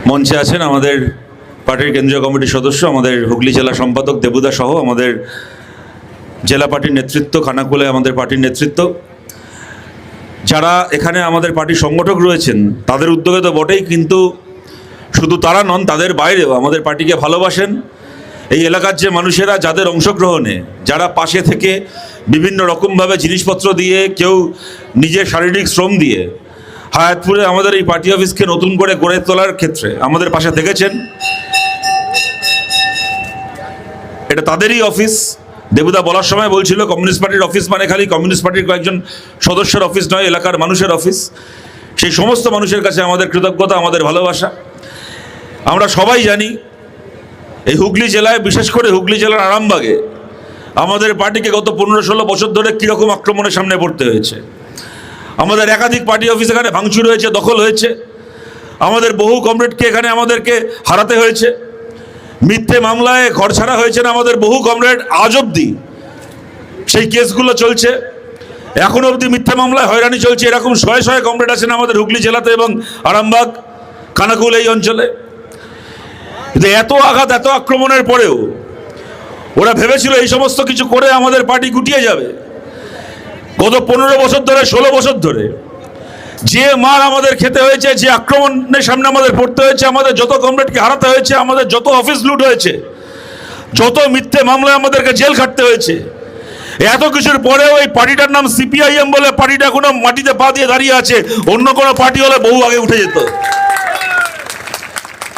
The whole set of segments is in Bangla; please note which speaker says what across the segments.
Speaker 1: মঞ্চে আছেন আমাদের পার্টির কেন্দ্রীয় কমিটির সদস্য, আমাদের হুগলি জেলা সম্পাদক দেবুদা সহ আমাদের জেলা পার্টির নেতৃত্ব, খানাকুলে আমাদের পার্টির নেতৃত্ব, যারা এখানে আমাদের পার্টির সংগঠক রয়েছেন তাদের উদ্যোগে তো বটেই, কিন্তু শুধু তারা নন, তাদের বাইরেও আমাদের পার্টিকে ভালোবাসেন এই এলাকার যে মানুষেরা, যাদের অংশগ্রহণে, যারা পাশে থেকে বিভিন্ন রকমভাবে জিনিসপত্র দিয়ে, কেউ নিজের শারীরিক শ্রম দিয়ে হায়াতপুরে আমাদের এই পার্টি অফিসকে নতুন করে গড়ে তোলার ক্ষেত্রে আমাদের পাশে থেকেছেন। এটা তাদেরই অফিস। দেবুদা বলার সময় বলছিল কমিউনিস্ট পার্টির অফিস মানে খালি কমিউনিস্ট পার্টির কয়েকজন সদস্যের অফিস নয়, এলাকার মানুষের অফিস। সেই সমস্ত মানুষের কাছে আমাদের কৃতজ্ঞতা, আমাদের ভালোবাসা। আমরা সবাই জানি এই হুগলি জেলায়, বিশেষ করে হুগলি জেলার আরামবাগে আমাদের পার্টিকে গত 15-16 বছর ধরে কীরকম আক্রমণের সামনে পড়তে হয়েছে। আমাদের একাধিক পার্টি অফিস এখানে ভাঙচুর হয়েছে, দখল হয়েছে। আমাদের বহু কমরেডকে এখানে আমাদেরকে হারাতে হয়েছে। মিথ্যে মামলায় ঘর ছাড়া হয়েছেন আমাদের বহু কমরেড, আজ অবধি সেই কেসগুলো চলছে। এখন অবধি মিথ্যে মামলায় হয়রানি চলছে। এরকম শয়ে শয়ে কমরেড আছেন আমাদের হুগলি জেলাতে এবং আরামবাগ, খানাকুল এই অঞ্চলে। কিন্তু এত আঘাত, এত আক্রমণের পরেও ওরা ভেবেছিল এই সমস্ত কিছু করে আমাদের পার্টি গুটিয়ে যাবে। গত 15 বছর ধরে, 16 বছর ধরে যে মার আমাদের খেতে হয়েছে, যে আক্রমণের সামনে আমাদের পড়তে হয়েছে, আমাদের যত কমরেডকে হারাতে হয়েছে, আমাদের যত অফিস লুট হয়েছে, যত মিথ্যে মামলায় আমাদেরকে জেল খাটতে হয়েছে, এত কিছুর পরেও এই পার্টিটার নাম সিপিআইএম বলে পার্টিটা এখনো মাটিতে পা দিয়ে দাঁড়িয়ে আছে। অন্য কোনো পার্টি হলে বহু আগে উঠে যেত।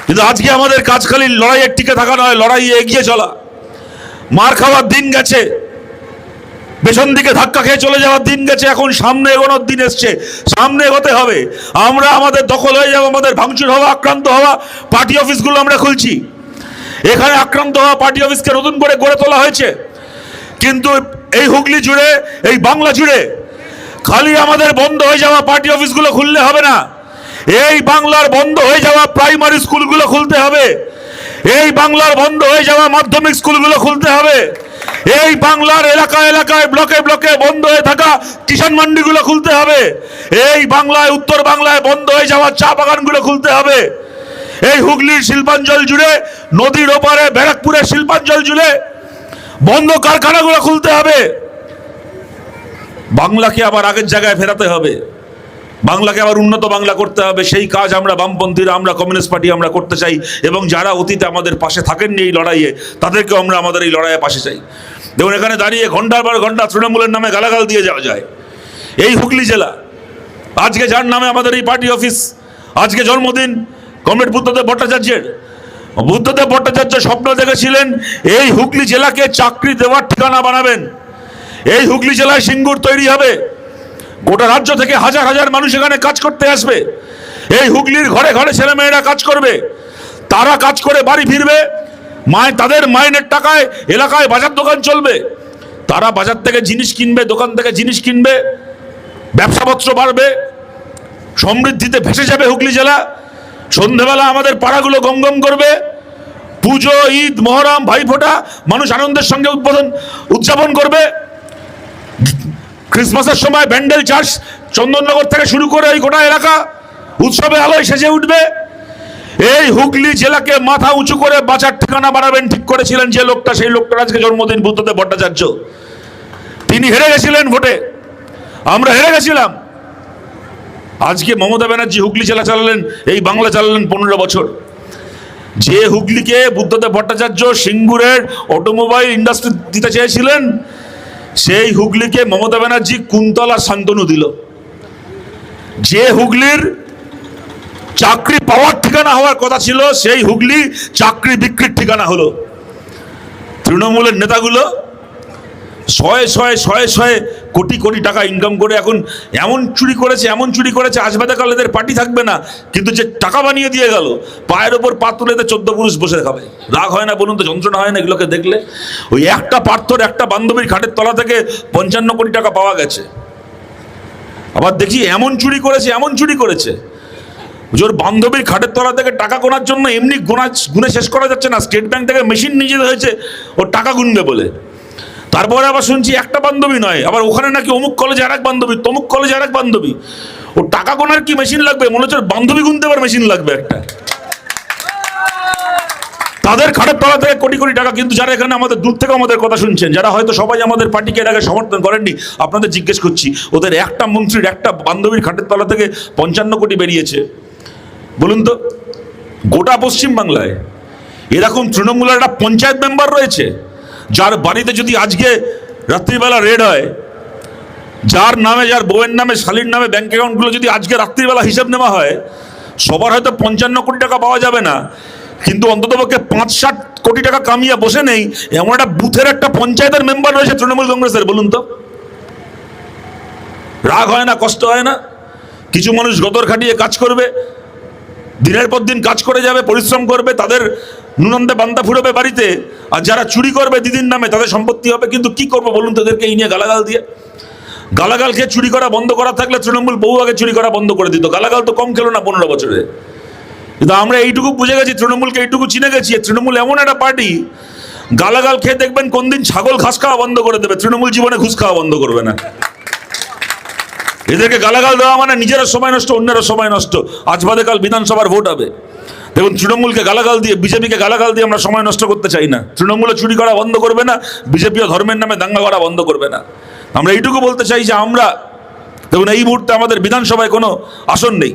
Speaker 1: কিন্তু আজকে আমাদের কাজ খালি লড়াইয়ের টিকে থাকা নয়, লড়াইয়ে এগিয়ে চলা। মার খাওয়ার দিন গেছে, পেছন দিকে ধাক্কা খেয়ে চলে যাওয়ার দিন গেছে, এখন সামনে এগোনোর দিন এসছে। সামনে এগোতে হবে। আমরা আমাদের দখল হয়ে যাবো, আমাদের ভাঙচুর হওয়া, আক্রান্ত হওয়া পার্টি অফিসগুলো আমরা খুলছি। এখানে আক্রান্ত হওয়া পার্টি অফিসকে নতুন করে গড়ে তোলা হয়েছে। কিন্তু এই হুগলি জুড়ে, এই বাংলা জুড়ে খালি আমাদের বন্ধ হয়ে যাওয়া পার্টি অফিসগুলো খুললে হবে না। এই বাংলার বন্ধ হয়ে যাওয়া প্রাইমারি স্কুলগুলো খুলতে হবে। এই বাংলার বন্ধ হয়ে যাওয়া মাধ্যমিক স্কুলগুলো খুলতে হবে। এই বাংলার এলাকায় এলাকায়, ব্লকে ব্লকে বন্ধ হয়ে থাকা কিষাণ মান্ডিগুলো খুলতে হবে। এই বাংলায়, উত্তর বাংলায় বন্ধ হয়ে যাওয়া চা বাগানগুলো খুলতে হবে। এই হুগলির শিল্পাঞ্চল জুড়ে, নদীর ওপারে ব্যারাকপুরের শিল্পাঞ্চল জুড়ে বন্ধ কারখানাগুলো খুলতে হবে। বাংলাকে আবার আগের জায়গায় ফেরাতে হবে। বাংলাকে আবার উন্নত বাংলা করতে হবে। সেই কাজ আমরা বামপন্থীরা, আমরা কমিউনিস্ট পার্টি আমরা করতে চাই। এবং যারা অতীতে আমাদের পাশে থাকেননি এই লড়াইয়ে, তাদেরকেও আমরা আমাদের এই লড়াইয়ে পাশে চাই। দেখুন, এখানে দাঁড়িয়ে ঘন্টার পর ঘন্টা তৃণমূলের নামে গালাগাল দিয়ে যাওয়া যায়। এই হুগলি জেলা, আজকে যার নামে আমাদের এই পার্টি অফিস, আজকে জন্মদিন কমরেড বুদ্ধদেব ভট্টাচার্যের। বুদ্ধদেব ভট্টাচার্য স্বপ্ন দেখেছিলেন এই হুগলি জেলাকে চাকরি দেওয়ার ঠিকানা বানাবেন। এই হুগলি জেলায় সিঙ্গুর তৈরি হবে। গোটা রাজ্য থেকে হাজার হাজার মানুষ এখানে কাজ করতে আসবে। এই হুগলির ঘরে ঘরে ছেলেমেয়েরা কাজ করবে। তারা কাজ করে বাড়ি ফিরবে। তাদের মাইনের টাকায় এলাকায় বাজার দোকান চলবে। তারা বাজার থেকে জিনিস কিনবে, দোকান থেকে জিনিস কিনবে, ব্যবসাপত্র বাড়বে, সমৃদ্ধিতে ভেসে যাবে হুগলি জেলা। সন্ধেবেলা আমাদের পাড়াগুলো গমগম করবে। পুজো, ঈদ, মহরম, ভাইফোঁটা মানুষ আনন্দের সঙ্গে উদযাপন করবে। ক্রিসমাসের সময় ব্যান্ডেল চার্চ, চন্দননগর থেকে শুরু করে এই গোটা এলাকা উৎসবে আলোয় সেজে উঠবে। এই হুগলি জেলাকে মাথা উঁচু করে বাঁচার ঠিকানা বানাবেন ঠিক করেছিলেন যে লোকটা, সেই লোকটার আজকে জন্মদিন বুদ্ধদেব ভট্টাচার্য। তিনি হেরে গেছিলেন ভোটে, আমরা হেরে গেছিলাম। আজকে মমতা ব্যানার্জি হুগলি জেলা চালালেন, এই বাংলা চালালেন 15 বছর। যে হুগলিকে বুদ্ধদেব ভট্টাচার্য সিঙ্গুরের অটোমোবাইল ইন্ডাস্ট্রি দিতে চেয়েছিলেন, সেই হুগলিকে মমতা ব্যানার্জি কুন্তলা শান্তনু দিল। যে হুগলির চাকরি পাওয়ার ঠিকানা হওয়ার কথা ছিল, সেই হুগলি চাকরি বিক্রির ঠিকানা হলো। তৃণমূলের নেতাগুলো শয়ে শয়ে শয়ে শয়ে কোটি কোটি টাকা ইনকাম করে এখন এমন চুরি করেছে, এমন চুরি করেছে, আজ বাদে কাল এদের পার্টি থাকবে না। কিন্তু যে টাকা বানিয়ে দিয়ে গেল, পায়ের ওপর পা তুলে 14 পুরুষ বসে খাবে। রাগ হয় না বলুন তো? যন্ত্রণা হয় না এগুলোকে দেখলে? ওই একটা পার্থর, একটা বান্ধবীর খাটের তলা থেকে 55 কোটি টাকা পাওয়া গেছে। আবার দেখি এমন চুরি করেছে, এমন চুরি করেছে, ওর বান্ধবীর খাটের তলা থেকে টাকা গোনার জন্য এমনি গুনে শেষ করা যাচ্ছে না। স্টেট ব্যাংক থেকে মেশিন নিয়ে যেতে হয়েছে ওর টাকা গুনবে বলে। তারপরে আবার শুনছি একটা বান্ধবী নয়, আবার ওখানে নাকি অমুক কলেজে আরেক বান্ধবী, তমুক কলেজে আরেক বান্ধবী। ও টাকা গোনার কি মেশিন লাগবে? মনে হচ্ছে বান্ধবী গুনতে আবার মেশিন লাগবে একটা। তাদের খাটের তলা থেকে কোটি কোটি টাকা। কিন্তু যারা এখানে আমাদের দূর থেকে আমাদের কথা শুনছেন, যারা হয়তো সবাই আমাদের পার্টিকে এর আগে সমর্থন করেননি, আপনাদের জিজ্ঞেস করছি, ওদের একটা মন্ত্রীর একটা বান্ধবীর খাটের তলা থেকে 55 কোটি বেরিয়েছে। বলুন তো, গোটা পশ্চিমবাংলায় এরকম তৃণমূলের একটা পঞ্চায়েত মেম্বার রয়েছে যার বাড়িতে যদি আজকে রাত্রিবেলা রেড হয়, যার নামে, যার বউয়ের নামে, শালীর নামে ব্যাংক অ্যাকাউন্টগুলো যদি আজকে রাত্রিবেলা হিসাব নেওয়া হয়, সবার হয়তো 55 কোটি টাকা পাওয়া যাবে না, কিন্তু অন্ততপক্ষে 5-7 কোটি টাকা কামিয়ে বসে নেই এমন একটা বুথের একটা পঞ্চায়েতের মেম্বার রয়েছে তৃণমূল কংগ্রেসের। বলুন তো, রাগ হয় না, কষ্ট হয় না? কিছু মানুষ গতর খাটিয়ে কাজ করবে, দিনের পর দিন কাজ করে যাবে, পরিশ্রম করবে, তাদের নুনন্দে বান্দা ফুরবে বাড়িতে, আর যারা চুরি করবে দিদির নামে তাদের সম্পত্তি হবে। কিন্তু কি করবো বলুন তো, এদেরকে এই নিয়ে গালাগাল দিয়ে? গালাগাল খেয়ে চুরি করা বন্ধ করা থাকলে তৃণমূল বহু আগে চুরি করা বন্ধ করে দিত। গালাগাল তো কম খেলো না 15 বছরে। কিন্তু আমরা এইটুকু বুঝে গেছি, তৃণমূলকে এইটুকু চিনে গেছি, তৃণমূল এমন একটা পার্টি, গালাগাল খেয়ে দেখবেন কোন দিন ছাগল ঘাস খাওয়া বন্ধ করে দেবে, তৃণমূল জীবনে ঘুষ খাওয়া বন্ধ করবে না। এদেরকে গালাগাল দেওয়া মানে নিজেরা সময় নষ্ট, অন্যেরও সময় নষ্ট। আজ বাদে কাল বিধানসভার ভোট হবে, দেখুন তৃণমূলকে গালাগাল দিয়ে, বিজেপিকে গালাগাল দিয়ে আমরা সময় নষ্ট করতে চাই না। তৃণমূলে চুরি করা বন্ধ করবে না, বিজেপিও ধর্মের নামে দাঙ্গা করা বন্ধ করবে না। আমরা এইটুকু বলতে চাই যে আমরা, দেখুন এই মুহূর্তে আমাদের বিধানসভায় কোনো আসন নেই,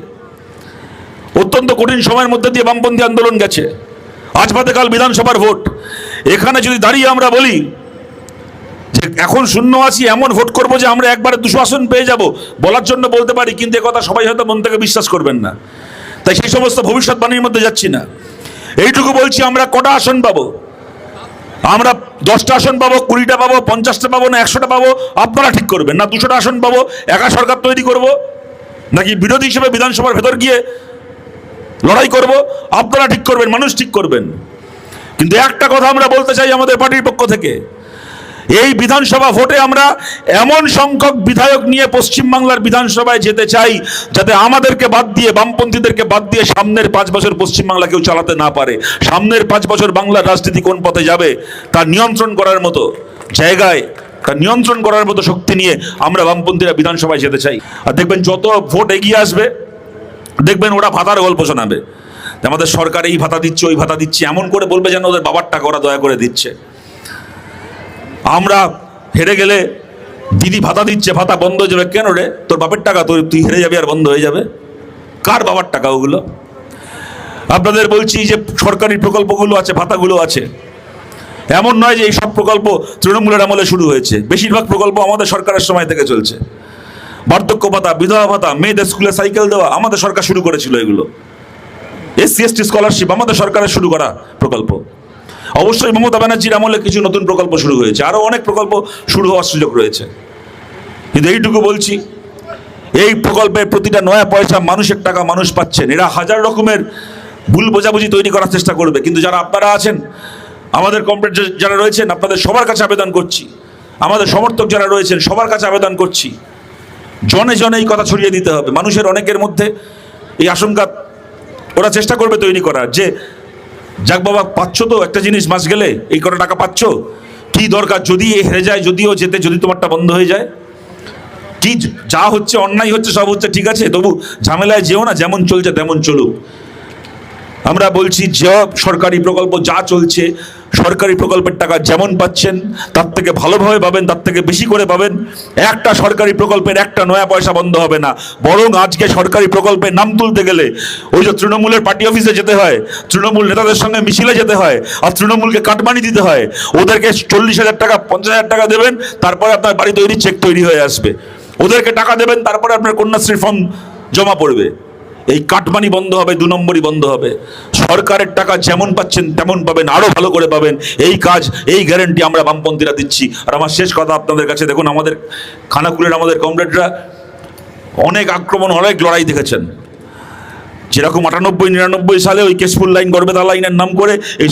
Speaker 1: অত্যন্ত কঠিন সময়ের মধ্যে দিয়ে বামপন্থী আন্দোলন গেছে, আজ বাদে কাল বিধানসভার ভোট। এখানে যদি দাঁড়িয়ে আমরা বলি যে এখন শূন্য আছি, এমন ভোট করবো যে আমরা একবারে 200 আসন পেয়ে যাব, বলার জন্য বলতে পারি, কিন্তু কথা সবাই হয়তো মন থেকে বিশ্বাস করবেন না। তাই সেই সমস্ত ভবিষ্যৎবাণীর মধ্যে যাচ্ছি না। এইটুকু বলছি, আমরা কটা আসন পাবো? আমরা 10টা আসন পাবো, 20টা পাবো, 50টা পাবো, না 100টা পাবো? আপনারা ঠিক করবেন। না 200টা আসন পাবো, একা সরকার তৈরি করব, নাকি বিরোধী হিসেবে বিধানসভার ভেতর গিয়ে লড়াই করব? আপনারা ঠিক করবেন, মানুষ ঠিক করবেন। কিন্তু একটা কথা আমরা বলতে চাই আমাদের পার্টির পক্ষ থেকে, এই বিধানসভা ভোটে আমরা এমন সংখ্যক বিধায়ক নিয়ে পশ্চিমবাংলার বিধানসভায় যেতে চাই যাতে আমাদেরকে বাদ দিয়ে, বামপন্থীদেরকে বাদ দিয়ে সামনের 5 বছর পশ্চিমবাংলা কেউ চালাতে না পারে। সামনের 5 বছর বাংলার রাজনীতি কোন পথে যাবে তা নিয়ন্ত্রণ করার মতো জায়গায়, তা নিয়ন্ত্রণ করার মতো শক্তি নিয়ে আমরা বামপন্থীরা বিধানসভায় যেতে চাই। আর দেখবেন যত ভোট এগিয়ে আসবে, দেখবেন ওরা ভাতার গল্প শোনাবে, আমাদের সরকার এই ভাতা দিচ্ছে, ওই ভাতা দিচ্ছে, এমন করে বলবে যেন ওদের বাবার টাকা ওরা দয়া করে দিচ্ছে। আমরা হেরে গেলে দিদি ভাতা দিচ্ছে, ভাতা বন্ধ হয়ে যাবে। কেন রে? তোর বাপের টাকা, তুই হেরে যাবি আর বন্ধ হয়ে যাবে? কার বাবার টাকা ওগুলো? আপনাদের বলছি যে সরকারি প্রকল্পগুলো আছে, ভাতাগুলো আছে, এমন নয় যে এই সব প্রকল্প তৃণমূলের আমলে শুরু হয়েছে। বেশিরভাগ প্রকল্প আমাদের সরকারের সময় থেকে চলছে। বার্ধক্য ভাতা, বিধবা ভাতা, মেয়েদের স্কুলে সাইকেল দেওয়া আমাদের সরকার শুরু করেছিল। এগুলো SC ST স্কলারশিপ আমাদের সরকারের শুরু করা প্রকল্প। অবশ্যই মমতা ব্যানার্জির আমলে কিছু নতুন প্রকল্প শুরু হয়েছে, আরও অনেক প্রকল্প শুরু হওয়ার সুযোগ রয়েছে। কিন্তু এইটুকু বলছি, এই প্রকল্পের প্রতিটা নয়া পয়সা মানুষের টাকা মানুষ পাচ্ছেন। এরা হাজার রকমের ভুল বোঝাবুঝি তৈরি করার চেষ্টা করবে, কিন্তু যারা আপনারা আছেন, আমাদের কমরেড যারা রয়েছেন, আপনাদের সবার কাছে আবেদন করছি, আমাদের সমর্থক যারা রয়েছেন সবার কাছে আবেদন করছি, জনে জনে এই কথা ছড়িয়ে দিতে হবে। মানুষের অনেকের মধ্যে এই আশঙ্কা ওরা চেষ্টা করবে তৈরি করার, যে যাক বাবা, পাচ্ছ তো একটা জিনিস, মাস গেলে এই কটা টাকা পাচ্ছ, কি দরকার যদি হেরে যায়, যদিও যেতে, যদি তোমারটা বন্ধ হয়ে যায়, কি যা হচ্ছে অন্যায় হচ্ছে সব হচ্ছে, ঠিক আছে, তবু ঝামেলায় যেও না, যেমন চলছে তেমন চলুক। আমরা বলছি যে সরকারি প্রকল্প যা চলছে, সরকারি প্রকল্পের টাকা যেমন পাচ্ছেন তার থেকে ভালোভাবে পাবেন, তার থেকে বেশি করে পাবেন। একটা সরকারি প্রকল্পের একটা নয়া পয়সা বন্ধ হবে না, বরং আজকে সরকারি প্রকল্পের নাম তুলতে গেলে ওই যে তৃণমূলের পার্টি অফিসে যেতে হয়, তৃণমূল নেতাদের সঙ্গে মিছিলে যেতে হয়, আর তৃণমূলকে কাটমানি দিতে হয়। ওদেরকে 40,000 টাকা 50,000 টাকা দেবেন, তারপরে আপনার বাড়ি তৈরি চেক তৈরি হয়ে আসবে। ওদেরকে টাকা দেবেন, তারপরে আপনার কন্যাশ্রী ফর্ম জমা পড়বে। এই কাটমানি বন্ধ হবে, 2 নম্বরই বন্ধ হবে। সরকারের টাকা যেমন পাচ্ছেন তেমন পাবেন, আরো ভালো করে পাবেন। এই কাজ, এই গ্যারান্টি আমরা বামপন্থীরা দিচ্ছি। আর আমার শেষ কথা আপনাদের কাছে, দেখুন আমাদের খানাকুলের আমাদের কমরেডরা অনেক আক্রমণ, অনেক লড়াই দেখেছেন। যেরকম 98-99 সালে ওই কেশপুর লাইন, গড়বেতা লাইনের নাম করে এই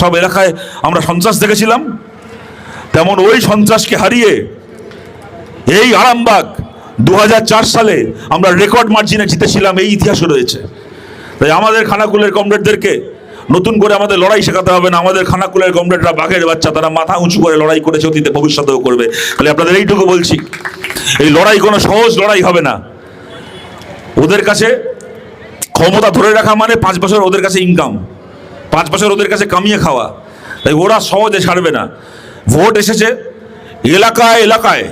Speaker 1: সব এলাকায় আমরা সন্ত্রাস দেখেছিলাম, তেমন ওই সন্ত্রাসকে হারিয়ে এই আরামবাগ 2004 সালে আমরা রেকর্ড মার্জিনে জিতেছিলাম, এই ইতিহাসও রয়েছে। তাই আমাদের খানাকুলের কমরেডদেরকে নতুন করে আমাদের লড়াই শেখাতে হবে না। আমাদের খানাকুলের কমরেডরা বাঘের বাচ্চা, তারা মাথা উঁচু করে লড়াই করেছে, অতীতে ভবিষ্যতেও করবে। তাহলে আপনাদের এইটুকু বলছি, এই লড়াই কোনো সহজ লড়াই হবে না। ওদের কাছে ক্ষমতা ধরে রাখা মানে 5 বছর ওদের কাছে ইনকাম, 5 বছর ওদের কাছে কামিয়ে খাওয়া, তাই ওরা সহজে ছাড়বে না। ভোট এসেছে, এলাকায় এলাকায়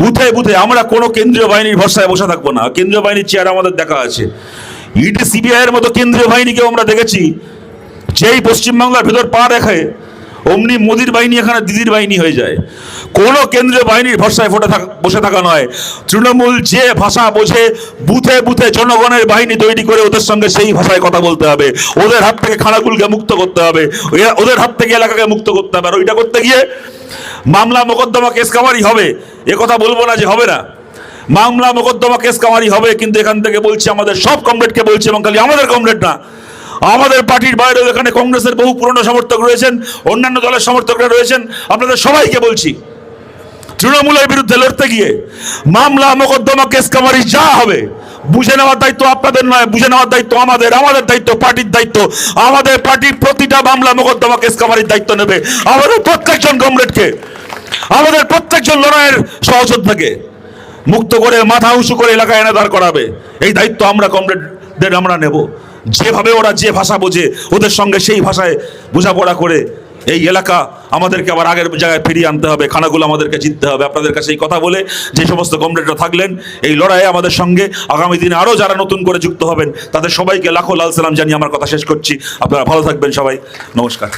Speaker 1: বুথে বুথে আমরা কোনো কেন্দ্রীয় বাহিনীর ভরসায় বসে থাকবো না। কেন্দ্রীয় বাহিনীর চেয়ার আমাদের দেখা আছে, ইডি সিবিআই এর মতো কেন্দ্রীয় বাহিনীকেও আমরা দেখেছি, যেই পশ্চিমবাংলার ভেতর পা রেখে অমনি মোদির বাহিনী এখানে দিদির বাহিনী হয়ে যায়। কোনো কেন্দ্রীয় বাহিনীর ভরসায় বসে থাকা নয়। তৃণমূল যে ভাষা বোঝে, বুথে বুথে জনগণের বাহিনী তৈরি করে ওদের সঙ্গে সেই ভাষায় কথা বলতে হবে। ওদের হাত থেকে খানাকুলকে মুক্ত করতে হবে, ওদের হাত থেকে এলাকাকে মুক্ত করতে হবে। আর ওইটা করতে গিয়ে মামলা মোকদ্দমা কেস কামারি হবে, এ কথা বলবো না যে হবে না। মামলা মোকদ্দমা কেস কামারি হবে, কিন্তু এখান থেকে বলছি, আমাদের সব কমরেডকে বলছি, এবং খালি আমাদের কমরেড না, আমাদের পার্টির বাইরেও এখানে কংগ্রেসের বহু পুরনো সমর্থক রয়েছেন, অন্যান্য দলের সমর্থকরা রয়েছেন, আপনাদের সবাইকে বলছি, তৃণমূলের বিরুদ্ধে লড়তে গিয়ে মামলা মোকদ্দমা কেস কামারি যা হবে, বুঝে নেওয়ার দায়িত্ব আপনাদের নয়, বুঝে নেওয়ার দায়িত্ব আমাদের, আমাদের দায়িত্ব পার্টির দায়িত্ব। আমাদের পার্টি প্রতিটা মামলা মোকদ্দমা কেস কামারির দায়িত্ব নেবে। আমাদের প্রত্যেকজন কমরেডকে, আমাদের প্রত্যেকজন লড়াইয়ের সহযোদ্ধাকে মুক্ত করে মাথা উঁচু করে এলাকায় এনে দাঁড় করাবে, এই দায়িত্ব আমরা কমরেডদের আমরা নেব। যেভাবে ওরা যে ভাষা বোঝে, ওদের সঙ্গে সেই ভাষায় বোঝাপড়া করে এই এলাকা আমাদেরকে আবার আগের জায়গায় ফিরিয়ে আনতে হবে, খানাগুলো আমাদেরকে জিততে হবে। আপনাদের কাছে এই কথা বলে, যে সমস্ত কমরেডরা থাকলেন এই লড়াইয়ে আমাদের সঙ্গে, আগামী দিনে আরও যারা নতুন করে যুক্ত হবেন, তাদের সবাইকে লাখো লাল সালাম জানিয়ে আমার কথা শেষ করছি। আপনারা ভালো থাকবেন সবাই, নমস্কার।